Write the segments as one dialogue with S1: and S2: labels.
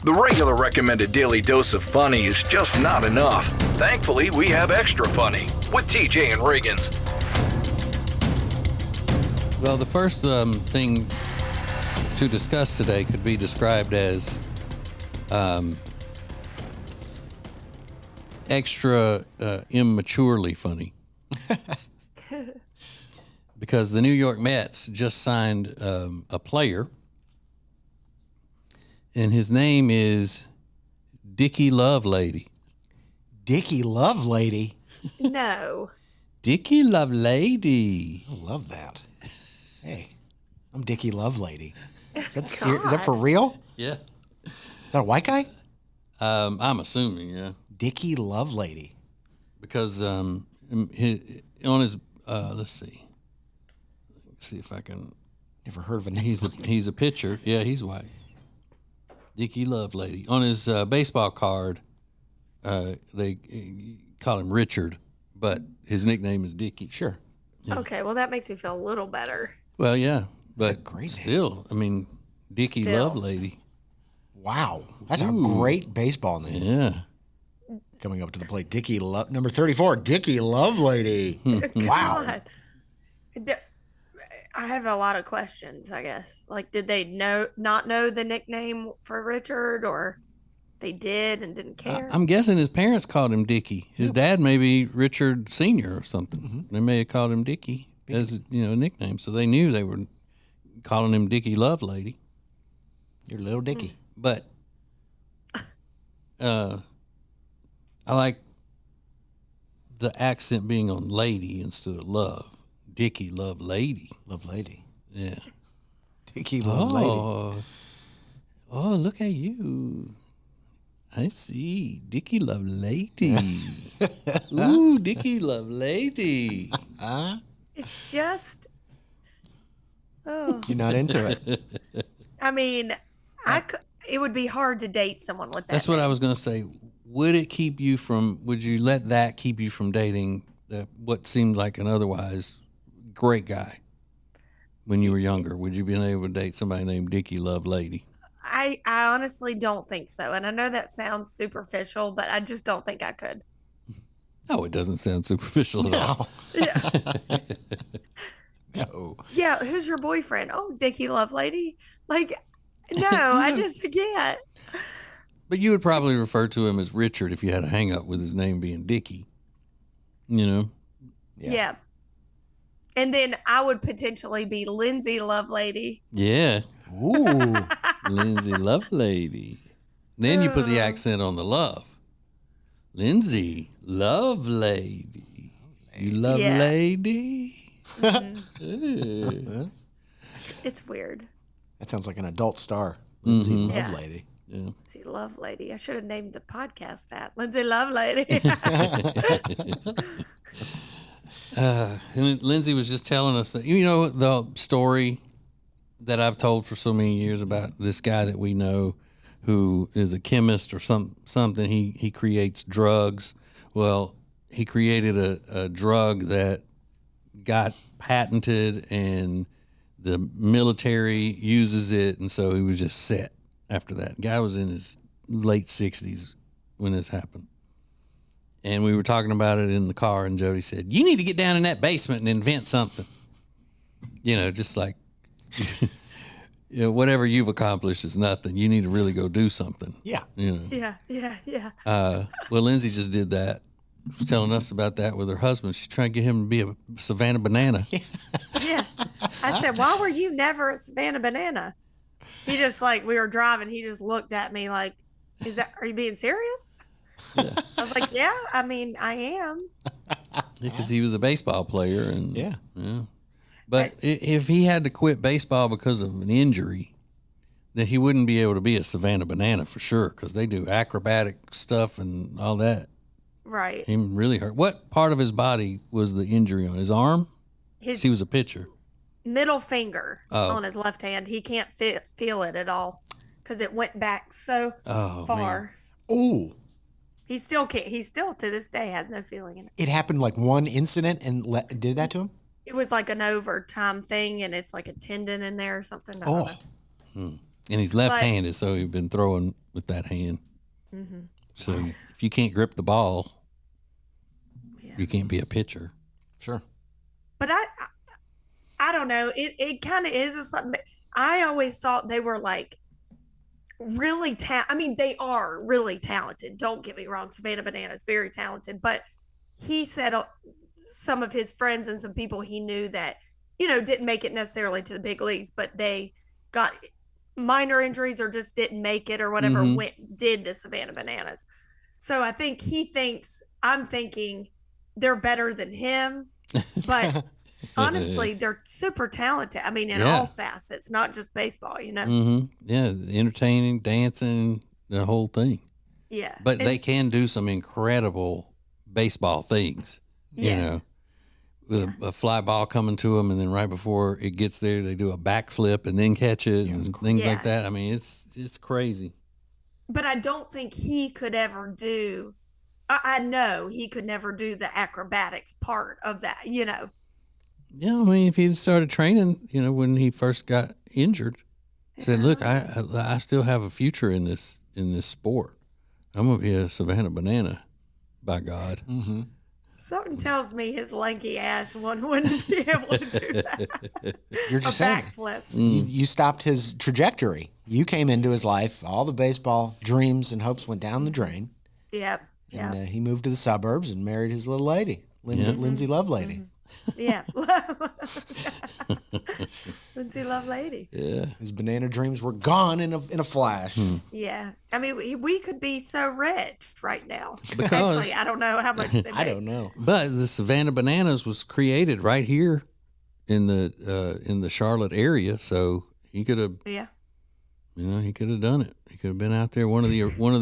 S1: The regular recommended daily dose of funny is just not enough. Thankfully, we have extra funny with TJ and Riggins.
S2: Well, the first thing to discuss today could be described as extra immaturely funny. Because the New York Mets just signed a player, and his name is Dickie Lovelady.
S3: Dickie Lovelady?
S4: No.
S2: Dickie Lovelady.
S3: I love that. Hey, I'm Dickie Lovelady. Is that is that for real?
S2: Yeah.
S3: Is that a white guy?
S2: I'm assuming, yeah.
S3: Dickie Lovelady.
S2: Because on his let's see if I can.
S3: Never heard of a name.
S2: He's a pitcher. Yeah, he's white. Dickie Lovelady. On his baseball card, they call him Richard, but his nickname is Dickie.
S3: Sure.
S2: Yeah.
S4: Okay, well, that makes me feel a little better.
S2: Well, yeah, but
S3: That's a great name.
S2: still, I mean, Dickie Lovelady.
S3: Wow, that's a great baseball name.
S2: Yeah.
S3: Coming up to the plate, number 34, Dickie Lovelady. Wow.
S4: God. I have a lot of questions, I guess. Like, did they not know the nickname for Richard, or they did and didn't care?
S2: I'm guessing his parents called him Dickie. His dad may be Richard Sr. or something. Mm-hmm. They may have called him Dickie as a nickname, so they knew they were calling him Dickie Lovelady.
S3: You're little Dickie.
S2: But I like the accent being on lady instead of love. Dickie Lovelady.
S3: Lovelady.
S2: Yeah.
S3: Dickie Lovelady.
S2: Oh, look at you. I see. Dickie Lovelady. Ooh, Dickie Lovelady.
S4: It's just, oh.
S3: You're not into it.
S4: I mean, it would be hard to date someone with that.
S2: That's what
S4: name.
S2: I was going to say. Would you let that keep you from dating what seemed like an otherwise great guy when you were younger? Would you been able to date somebody named Dickie Lovelady?
S4: I honestly don't think so. And I know that sounds superficial, but I just don't think I could.
S2: No, it doesn't sound superficial at all.
S4: Yeah.
S3: No.
S4: Yeah, who's your boyfriend? Oh, Dickie Lovelady. Like, no, I just can't.
S2: But you would probably refer to him as Richard if you had a hang up with his name being Dickie. You know?
S4: Yeah. And then I would potentially be Lindsay Lovelady.
S2: Yeah.
S3: Ooh.
S2: Lindsay Lovelady. Then you put the accent on the love. Lindsay Lovelady. You love lady?
S4: Mm-hmm. It's weird.
S3: That sounds like an adult star. Lindsay Lovelady.
S2: Yeah.
S4: Lindsay Lovelady. I should have named the podcast that. Lindsay Lovelady.
S2: And Lindsay was just telling us that, you know, the story that I've told for so many years about this guy that we know who is a chemist or something. He creates drugs. Well, he created a drug that got patented and the military uses it. And so he was just set after that. Guy was in his late 60s when this happened. And we were talking about it in the car, and Jody said, "You need to get down in that basement and invent something." You know, just like, whatever you've accomplished is nothing. You need to really go do something.
S3: Yeah.
S2: You know.
S4: Yeah.
S2: Well, Lindsay just did that. She was telling us about that with her husband. She's trying to get him to be a Savannah Banana.
S4: Yeah. I said, why were you never a Savannah Banana? He just we were driving. He just looked at me like, are you being serious? Yeah. I was like, yeah, I mean, I am.
S2: Because he was a baseball player. And
S3: yeah.
S2: But if he had to quit baseball because of an injury, then he wouldn't be able to be a Savannah Banana for sure, because they do acrobatic stuff and all that.
S4: Right.
S2: He really hurt. What part of his body was the injury on? His arm? He was a pitcher.
S4: Middle finger on his left hand. He can't feel it at all because it went back so far.
S3: Oh.
S4: He still can't. He still to this day has no feeling in it.
S3: It happened like one incident and did that to him?
S4: It was like an overtime thing, and it's like a tendon in there or something. I don't know.
S2: And he's left-handed, so he's been throwing with that hand.
S4: Mm-hmm.
S2: So if you can't grip the ball,
S4: Yeah.
S2: you can't be a pitcher.
S3: Sure.
S4: But I don't know. It kind of is. I always thought they were like really I mean, they are really talented. Don't get me wrong. Savannah Banana is very talented, but he said some of his friends and some people he knew that, didn't make it necessarily to the big leagues, but they got minor injuries or just didn't make it or whatever did to Savannah Bananas. So I think I'm thinking they're better than him, but honestly, they're super talented. I mean, in all facets, not just baseball,
S2: Yeah, entertaining, dancing, the whole thing.
S4: Yeah.
S2: But they can do some incredible baseball things, with a fly ball coming to them, and then right before it gets there, they do a backflip and then catch it and things like that. I mean, it's crazy.
S4: But I don't think he could ever do. I know he could never do the acrobatics part of that. Yeah,
S2: I mean, if he'd started training, when he first got injured, said, "Look, I still have a future in this sport. I'm gonna be a Savannah Banana, by God."
S3: Mm-hmm.
S4: Something tells me his lanky ass wouldn't be able to do that.
S3: You're just saying.
S4: Backflip.
S3: You stopped his trajectory. You came into his life. All the baseball dreams and hopes went down the drain.
S4: Yep.
S3: And he moved to the suburbs and married his little lady, Lindsay Lovelady.
S4: Yeah. Lindsay Lovelady.
S2: Yeah.
S3: His banana dreams were gone in a flash.
S4: Yeah. I mean, we could be so rich right now.
S2: Because
S4: actually, I don't know how much they make.
S3: I don't know.
S2: But the Savannah Bananas was created right here in the Charlotte area, so he could have he could have done it. He could have been out there, one of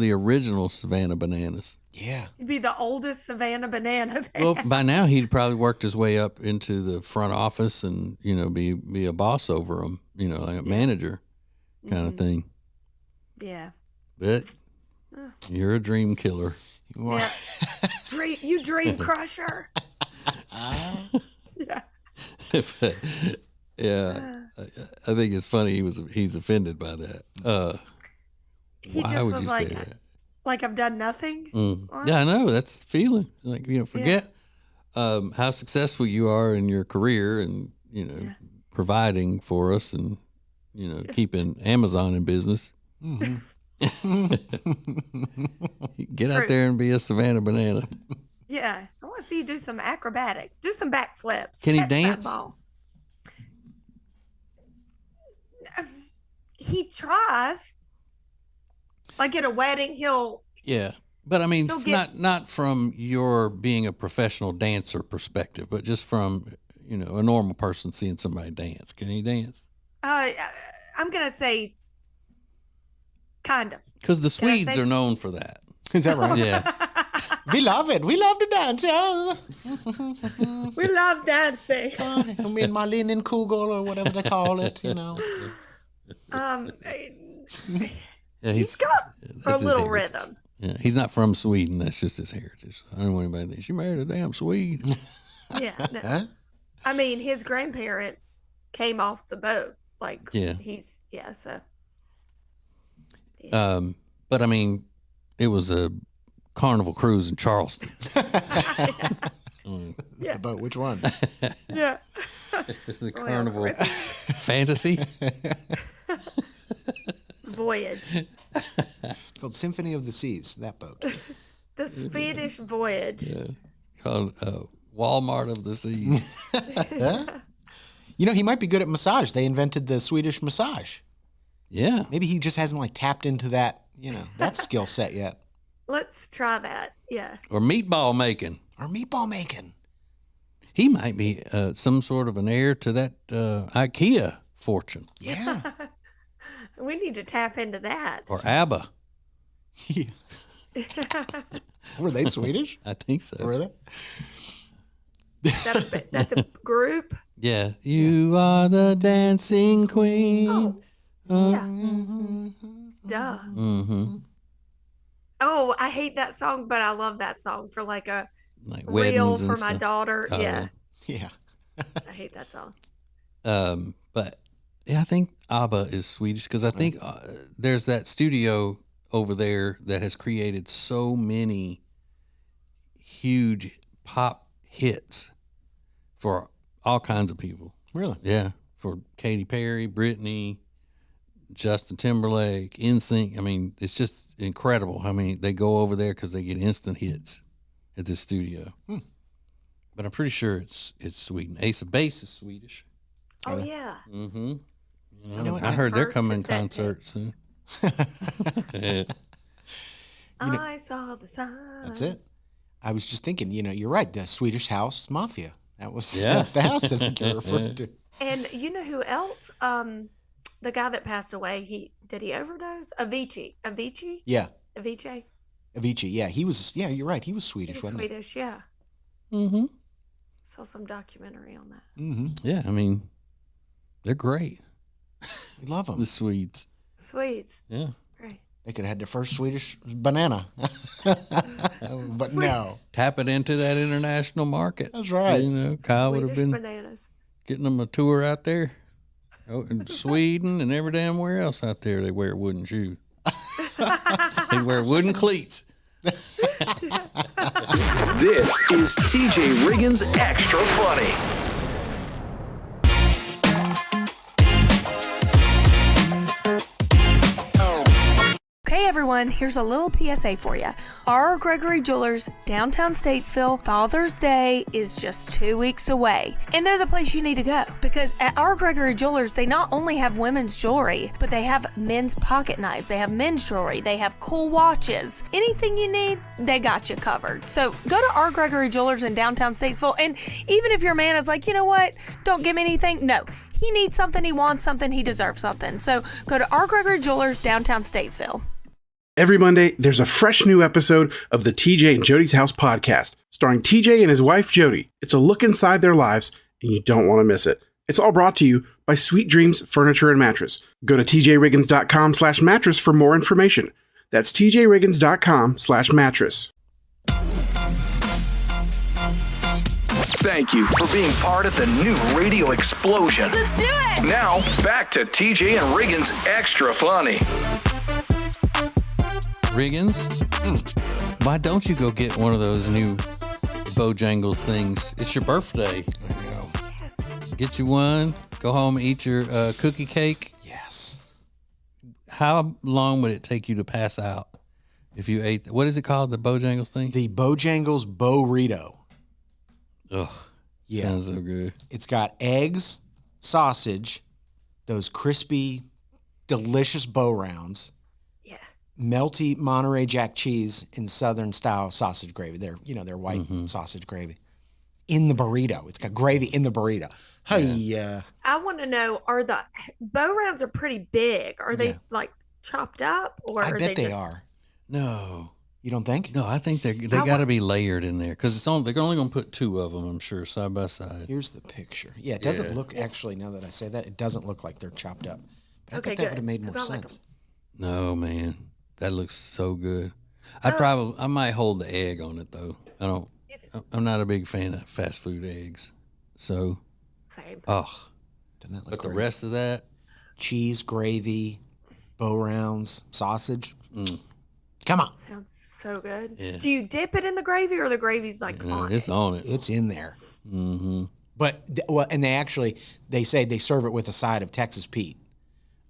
S2: the original Savannah Bananas.
S3: Yeah.
S4: He'd be the oldest Savannah Banana.
S2: Well, by now he'd probably worked his way up into the front office and be a boss over them, like a manager kind of thing.
S4: Yeah.
S2: But you're a dream killer.
S3: You are.
S4: Yeah. You dream crusher. Yeah.
S2: But, yeah. I think it's funny he's offended by that. Why would you say that?
S4: Like I've done nothing?
S2: Yeah, I know. That's the feeling. Like, forget how successful you are in your career and, providing for us and, keeping Amazon in business.
S3: Mm-hmm.
S2: Get out there and be a Savannah Banana.
S4: Yeah. I want to see you do some acrobatics. Do some backflips.
S2: Can he
S4: Catch that
S2: dance?
S4: ball. He tries. Like at a wedding, he'll.
S2: Yeah. But I mean,
S4: get-
S2: not from your being a professional dancer perspective, but just from, a normal person seeing somebody dance. Can he dance?
S4: I'm going to say kind of.
S2: Because the
S4: Can I
S2: Swedes
S4: say-
S2: are known for that.
S3: Is that right?
S2: Yeah.
S3: We love it. We love to dance. Yeah.
S4: We love dancing.
S3: Me and my linen kugel or whatever they call it,
S2: Yeah,
S4: He's got a
S2: that's his
S4: little
S2: heritage.
S4: rhythm.
S2: Yeah, he's not from Sweden. That's just his heritage. I don't want anybody to think she married a damn Swede.
S4: Yeah. No.
S3: Huh?
S4: I mean, his grandparents came off the boat. Like,
S2: Yeah.
S4: so.
S2: But I mean, it was a Carnival cruise in Charleston.
S3: The boat. Which one?
S4: Yeah.
S2: It's the
S4: Well,
S2: Carnival
S4: Chris.
S2: Fantasy.
S4: Voyage.
S3: It's called Symphony of the Seas. That boat.
S4: The Swedish Voyage.
S2: Yeah. Called Walmart of the Seas.
S3: Huh? He might be good at massage. They invented the Swedish massage.
S2: Yeah.
S3: Maybe he just hasn't tapped into that, that skill set yet.
S4: Let's try that. Yeah.
S2: Or meatball making.
S3: Or meatball making.
S2: He might be some sort of an heir to that IKEA fortune.
S3: Yeah.
S4: We need to tap into that.
S2: Or ABBA.
S3: Yeah. Were they Swedish?
S2: I think so.
S3: Were they?
S4: That's a group.
S2: Yeah. You are the dancing queen.
S4: Oh, yeah. Duh.
S2: Mm-hmm.
S4: Oh, I hate that song, but I love that song for like a
S2: Like
S4: reel
S2: weddings
S4: for
S2: and
S4: my
S2: stuff.
S4: daughter.
S2: Oh,
S4: Yeah.
S3: Yeah.
S4: I hate that song.
S2: But Yeah, I think ABBA is Swedish because I think there's that studio over there that has created so many huge pop hits for all kinds of people.
S3: Really?
S2: Yeah, for Katy Perry, Britney, Justin Timberlake, NSYNC. I mean, it's just incredible. I mean, they go over there because they get instant hits at this studio. But I'm pretty sure it's Sweden. Ace of Base is Swedish.
S4: Oh yeah.
S2: Mm-hmm.
S3: You know what?
S2: I heard they're
S4: First
S2: coming
S4: cassette
S2: concert soon.
S4: I saw the sign.
S3: That's it. I was just thinking, you're right. The Swedish House Mafia.
S2: Yeah.
S3: That's the house that you're referring to.
S4: And you know who else? The guy that passed away. Did he overdose? Avicii.
S3: Yeah.
S4: Avicii.
S3: Yeah. He was, you're right. He was Swedish,
S4: He was
S3: wasn't
S4: Swedish. Yeah.
S2: Mm-hmm.
S4: Saw some documentary on that.
S3: he? Mm-hmm.
S2: Yeah, I mean, they're great.
S3: We love them.
S2: The Swedes.
S4: Sweet.
S2: Yeah.
S4: Great.
S3: They could have had their first Swedish banana. But no.
S2: Tap it into that international market.
S3: That's right.
S2: You know, Kyle would have
S4: Swedish
S2: been
S4: bananas.
S2: getting them a tour out there. Oh, in Sweden and every damn where else out there, they wear wooden shoes. They wear wooden cleats.
S1: This is TJ Riggins Extra Funny.
S5: Okay, everyone, here's a little PSA for you. R. Gregory Jewelers, downtown Statesville, Father's Day is just 2 weeks away. And they're the place you need to go. Because at R. Gregory Jewelers, they not only have women's jewelry, but they have men's pocket knives, they have men's jewelry, they have cool watches. Anything you need, they got you covered. So go to R. Gregory Jewelers in downtown Statesville, and even if your man is like, you know what, don't give me anything, no. He needs something, he wants something, he deserves something. So go to R. Gregory Jewelers, downtown Statesville.
S6: Every Monday, there's a fresh new episode of the TJ and Jody's House podcast, starring TJ and his wife, Jody. It's a look inside their lives, and you don't want to miss it. It's all brought to you by Sweet Dreams Furniture and Mattress. Go to tjriggins.com/mattress for more information. That's tjriggins.com/mattress.
S1: Thank you for being part of the new radio explosion.
S5: Let's do it!
S1: Now, back to TJ and Riggins Extra Funny.
S2: Riggins, why don't you go get one of those new Bojangles things? It's your birthday.
S4: Yes.
S2: Get you one. Go home and eat your cookie cake.
S3: Yes.
S2: How long would it take you to pass out if you ate? What is it called? The Bojangles thing?
S3: The Bojangles Burrito.
S2: Ugh.
S3: Yeah.
S2: Sounds so good.
S3: It's got eggs, sausage, those crispy, delicious bow rounds,
S4: Yeah.
S3: melty Monterey Jack cheese in Southern style sausage gravy. They're white sausage gravy in the burrito. It's got gravy in the burrito. Hey,
S4: I want to know: are the bow rounds are pretty big? Are they like chopped up, or
S3: I
S4: are
S3: bet they
S4: just...
S3: are.
S2: No.
S3: You don't think?
S2: No, I think they got to be layered in there because they're only going to put two of them, I'm sure, side by side.
S3: Here's the picture. Yeah, it doesn't look, actually, now that I say that, it doesn't look like they're chopped up. But I
S4: Okay,
S3: thought that
S4: good,
S3: would have made
S4: 'cause
S3: more
S4: I like
S3: sense.
S2: No, man, that looks so good. I might hold the egg on it though. I'm not a big fan of fast food eggs. So,
S4: Same.
S2: oh,
S3: Doesn't that look
S2: but the
S3: great?
S2: rest of that,
S3: Cheese, gravy, bow rounds, sausage. Come on.
S4: Sounds so good.
S2: Yeah.
S4: Do you dip it in the gravy, or the gravy's like on
S2: it's
S4: it?
S2: on it.
S3: It's in there.
S2: Mm-hmm.
S3: But, and they say they serve it with a side of Texas Pete.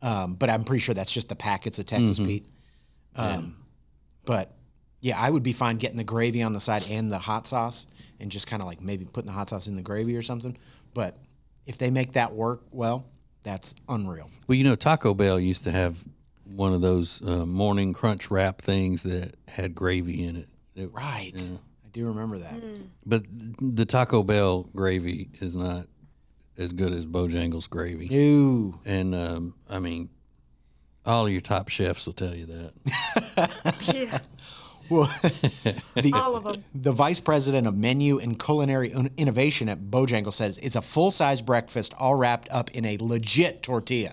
S3: But I'm pretty sure that's just the packets of Texas Pete. But yeah, I would be fine getting the gravy on the side and the hot sauce and just kind of like maybe putting the hot sauce in the gravy or something. But if they make that work well, that's unreal.
S2: Well, Taco Bell used to have one of those morning crunch wrap things that had gravy in it.
S3: Right. I do remember that.
S2: But the Taco Bell gravy is not as good as Bojangles gravy.
S3: Ew.
S2: And I mean, all of your top chefs will tell you that.
S4: Yeah,
S3: Well,
S4: all of them.
S3: the vice president of menu and culinary innovation at Bojangles says it's a full-size breakfast all wrapped up in a legit tortilla,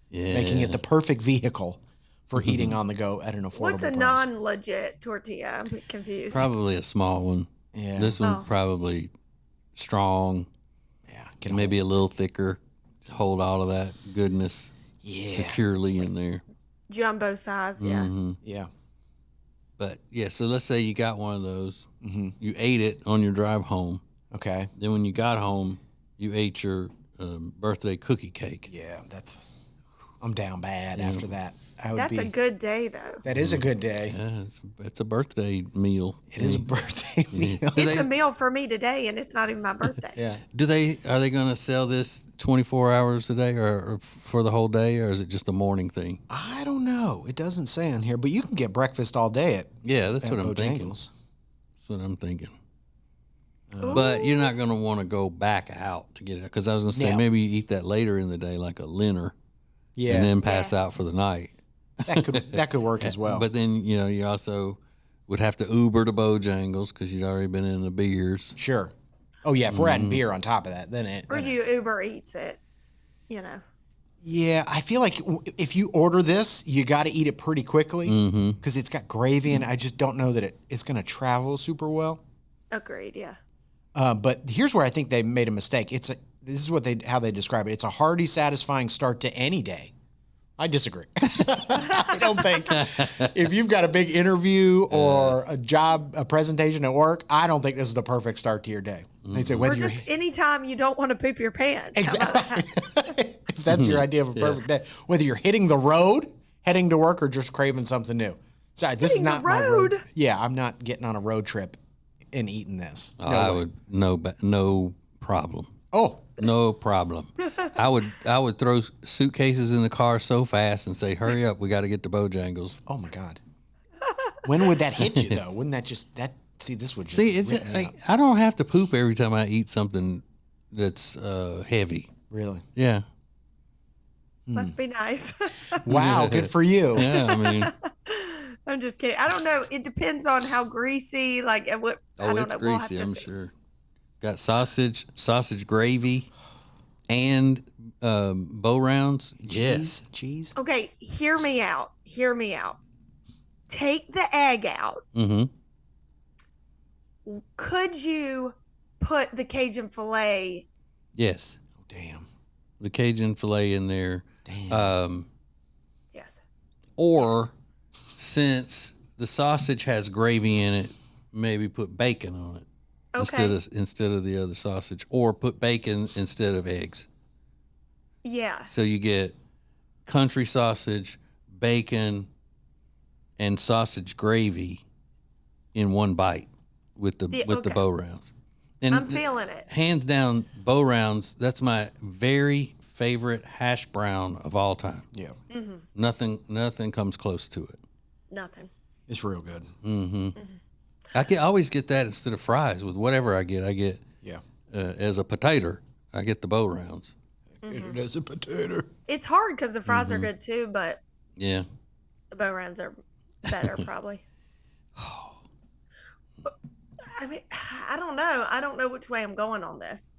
S2: Yeah.
S3: making it the perfect vehicle for eating on the go at an affordable
S4: What's a
S3: price.
S4: non-legit tortilla? I'm confused.
S2: Probably a small one.
S3: Yeah.
S2: This one's probably strong,
S3: Yeah. Get
S2: maybe a little thicker. hold all of that goodness securely in there.
S4: Jumbo size, yeah.
S3: Yeah.
S2: But yeah, so let's say you got one of those. You ate it on your drive home.
S3: Okay.
S2: Then when you got home, you ate your birthday cookie cake.
S3: Yeah, I'm down bad after that.
S4: That's a good day, though.
S3: That is a good day.
S2: Yeah, it's a birthday meal.
S3: It is a birthday meal.
S4: It's a meal for me today, and it's not even my birthday.
S3: Yeah.
S2: Are they going to sell this 24 hours a day or for the whole day, or is it just a morning thing?
S3: I don't know. It doesn't say on here, but you can get breakfast all day at
S2: That's what I'm thinking.
S3: Bojangles.
S2: That's what I'm thinking. But you're not going to want to go back out to get it, because I was going to say maybe you eat that later in the day, like a dinner, and then pass out for the night.
S3: That could work as well.
S2: But then you also would have to Uber to Bojangles because you'd already been in the beers.
S3: Sure. Oh yeah, if we're adding beer on top of that, then it.
S4: Or
S3: then
S4: you
S3: it's-
S4: Uber Eats it,
S3: Yeah, I feel like if you order this, you got to eat it pretty quickly because it's got gravy, and I just don't know that it's going to travel super well.
S4: Agreed, yeah.
S3: But here's where I think they made a mistake. This is how they describe it. It's a hearty, satisfying start to any day. I disagree. I don't think if you've got a big interview or a presentation at work, I don't think this is the perfect start to your day. They say
S4: Or
S3: whether you're
S4: just anytime you don't want to poop your pants.
S3: exactly if that's your idea of a perfect day, whether you're hitting the road, heading to work, or just craving something new. Sorry, this is
S4: Hitting the
S3: not my road.
S4: road?
S3: Yeah, I'm not getting on a road trip and eating this.
S2: I would no problem.
S3: Oh,
S2: No problem. I would throw suitcases in the car so fast and say, "Hurry up, we got to get to Bojangles."
S3: oh my God. When would that hit you though? Wouldn't that just that? See, this would just
S2: See, it's
S3: rip me
S2: like,
S3: up.
S2: I don't have to poop every time I eat something that's heavy.
S3: Really.
S2: Yeah,
S4: Must be nice.
S3: Wow, good for you.
S2: yeah. I mean,
S4: I'm just kidding. I don't know. It depends on how greasy, like, and what. I don't
S2: it's
S4: know. We'll have
S2: greasy.
S4: to
S2: I'm
S4: see.
S2: sure. Got sausage gravy, and bow rounds. Yes.
S3: Cheese.
S4: Okay, hear me out. Hear me out. Take the egg out.
S2: Mm-hmm.
S4: Could you put the Cajun filet?
S2: Yes.
S3: Oh damn.
S2: The Cajun filet in there.
S3: Damn.
S4: Yes.
S2: Or since the sausage has gravy in it, maybe put bacon on it
S4: Okay.
S2: instead of the other sausage, or put bacon instead of eggs.
S4: Yeah.
S2: So you get country sausage, bacon, and sausage gravy in one bite with the
S4: okay.
S2: bow rounds. And
S4: I'm feeling it.
S2: hands down, bow rounds. That's my very favorite hash brown of all time.
S3: Yeah.
S2: Nothing comes close to it.
S4: Nothing.
S3: It's real good.
S2: I always get that instead of fries with whatever I get. I get
S3: Yeah.
S2: as a potato, I get the bow rounds.
S3: It is a potato.
S4: It's hard because the fries are good too, but
S2: Yeah.
S4: the bow rounds are better probably. I mean, I don't know. I don't know which way I'm going on this.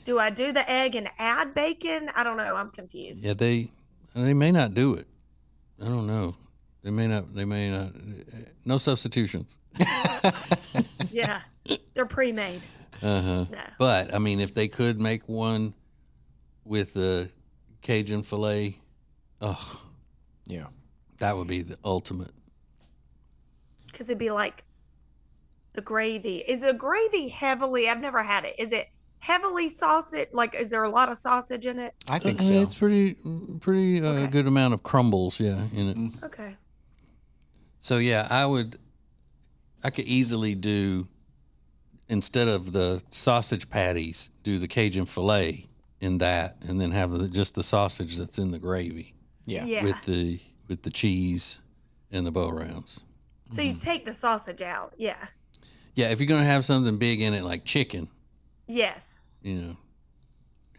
S4: Do I do the egg and add bacon? I don't know. I'm confused.
S2: Yeah, they may not do it. I don't know. They may not. No substitutions.
S4: Yeah. They're pre-made.
S2: No. But I mean, if they could make one with the Cajun filet,
S3: Yeah.
S2: that would be the ultimate.
S4: Because it'd be like the gravy. Is the gravy heavily? I've never had it. Is it heavily sausage? Like, is there a lot of sausage in it?
S3: I think so.
S2: It's pretty good amount of crumbles, yeah, in it.
S4: Okay.
S2: So yeah, I could easily do, instead of the sausage patties, do the Cajun filet in that, and then have just the sausage that's in the gravy
S3: Yeah.
S4: Yeah.
S2: with the cheese and the bow rounds.
S4: So you take the sausage out. Yeah.
S2: Yeah, if you're gonna have something big in it like chicken,
S4: Yes.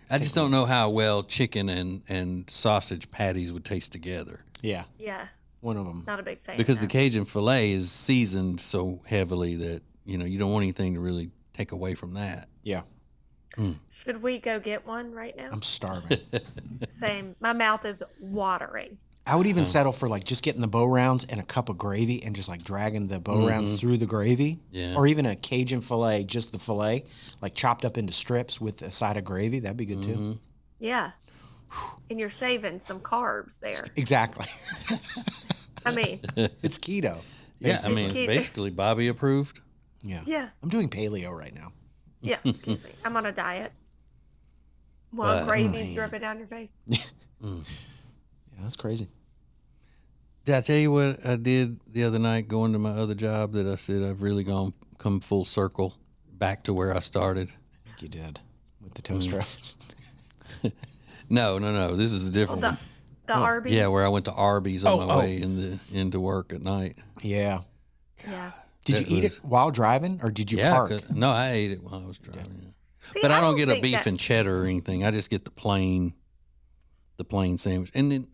S2: I just don't know how well chicken and sausage patties would taste together.
S3: Yeah.
S4: Yeah.
S3: One of them.
S4: Not a big fan.
S2: Because the
S4: no.
S2: Cajun filet is seasoned so heavily that, you don't want anything to really take away from that.
S3: Yeah.
S4: Should we go get one right now?
S3: I'm starving.
S4: Same. My mouth is watering.
S3: I would even settle for like just getting the bow rounds and a cup of gravy and just like dragging the bow rounds through the gravy.
S2: Yeah.
S3: Or even a Cajun filet, just the filet, like chopped up into strips with a side of gravy. That'd be good too.
S4: Yeah. And you're saving some carbs there.
S3: Exactly.
S4: I mean,
S3: It's keto.
S2: Yeah, I mean, it's
S4: keto.
S2: basically Bobby approved.
S3: Yeah.
S4: Yeah.
S3: I'm doing paleo right now.
S4: Yeah, excuse me. I'm on a diet. Well, cravings dripping down your face.
S3: Yeah, that's crazy.
S2: Did I tell you what I did the other night going to my other job that I said I've really come full circle back to where I started?
S3: I think you did with the toaster oven.
S2: No. This is a different one.
S4: The Arby's.
S2: Yeah, where I went to Arby's on my way into work at night.
S3: Yeah.
S4: Yeah.
S3: Did you eat it while driving or did you park?
S2: No, I ate it while I was driving. Yeah.
S4: See,
S2: But I don't get a
S4: think
S2: beef and cheddar or anything. I just get the plain sandwich. And then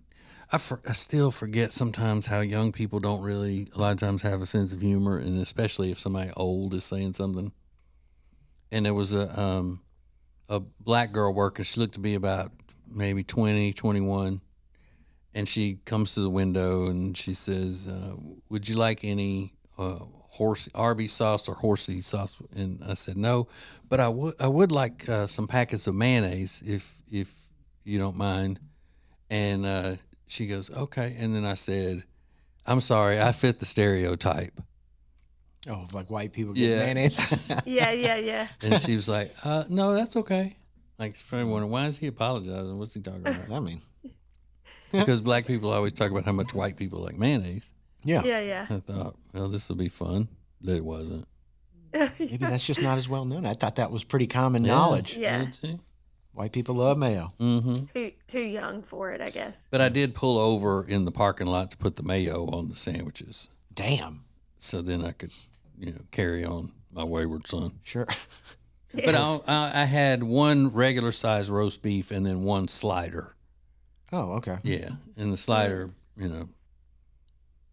S2: I still forget sometimes how young people don't really a lot of times have a sense of humor, and especially if somebody old is saying something. And there was a black girl working. She looked to be about maybe 20, 21. And she comes to the window and she says, would you like any Arby's sauce or horsey sauce? And I said, no, but I would like some packets of mayonnaise if you don't mind. And she goes, okay. And then I said, I'm sorry, I fit the stereotype.
S3: Oh, like white people get mayonnaise?
S4: Yeah.
S2: And she was like, no, that's okay. Like, she's trying to wonder, why is he apologizing? What's he talking about?
S3: I mean,
S2: Because black people always talk about how much white people like mayonnaise.
S3: yeah.
S4: Yeah.
S2: I thought, well, this will be fun. But it wasn't.
S3: Maybe that's just not as well known. I thought that was pretty common knowledge.
S4: Yeah.
S2: Did too.
S3: White people love mayo.
S2: Mm-hmm.
S4: Too young for it, I guess.
S2: But I did pull over in the parking lot to put the mayo on the sandwiches,
S3: Damn.
S2: so then I could, carry on my wayward son.
S3: Sure.
S2: But I had one regular size roast beef and then one slider.
S3: Oh, okay.
S2: Yeah, and the slider,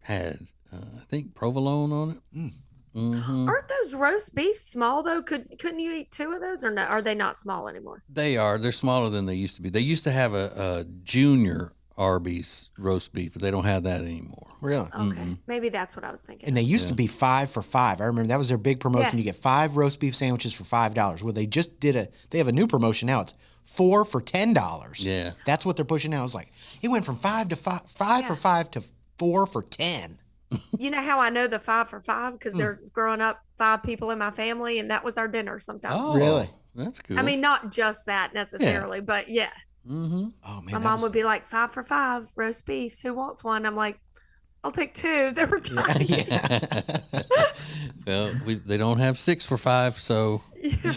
S2: had I think provolone on it. Mm-hmm.
S4: Aren't those roast beef small though? Couldn't you eat 2 of those, or no? Are they not small anymore?
S2: They are. They're smaller than they used to be. They used to have a junior Arby's roast beef, but they don't have that anymore.
S3: Really?
S4: Okay, maybe that's what I was thinking.
S3: And they used to be 5 for $5. I remember that was their big promotion.
S4: Yeah.
S3: You get 5 roast beef sandwiches for $5. Well, they just they have a new promotion now. It's 4 for $10.
S2: Yeah.
S3: That's what they're pushing now. It's like, it went from 5 for 5 to 4 for 10.
S4: You know how I know the 5 for $5? Because there's growing up 5 people in my family, and that was our dinner sometimes.
S2: Oh,
S3: Really?
S2: That's cool.
S4: I mean, not just that necessarily, but yeah.
S2: Mm-hmm.
S3: Oh, man.
S4: My mom would be like, 5 for $5 roast beefs. Who wants one? I'm like, I'll take 2. They were tiny.
S3: Yeah.
S2: Well, they don't have 6 for $5, so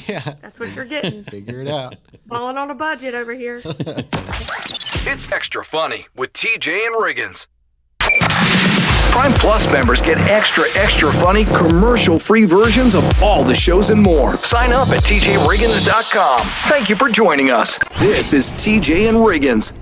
S3: Yeah.
S4: That's what you're getting.
S3: Figure it out.
S4: Balling on a budget over here.
S1: It's Extra Funny with TJ and Riggins. Prime Plus members get extra funny commercial-free versions of all the shows and more. Sign up at tjriggins.com. Thank you for joining us. This is TJ and Riggins.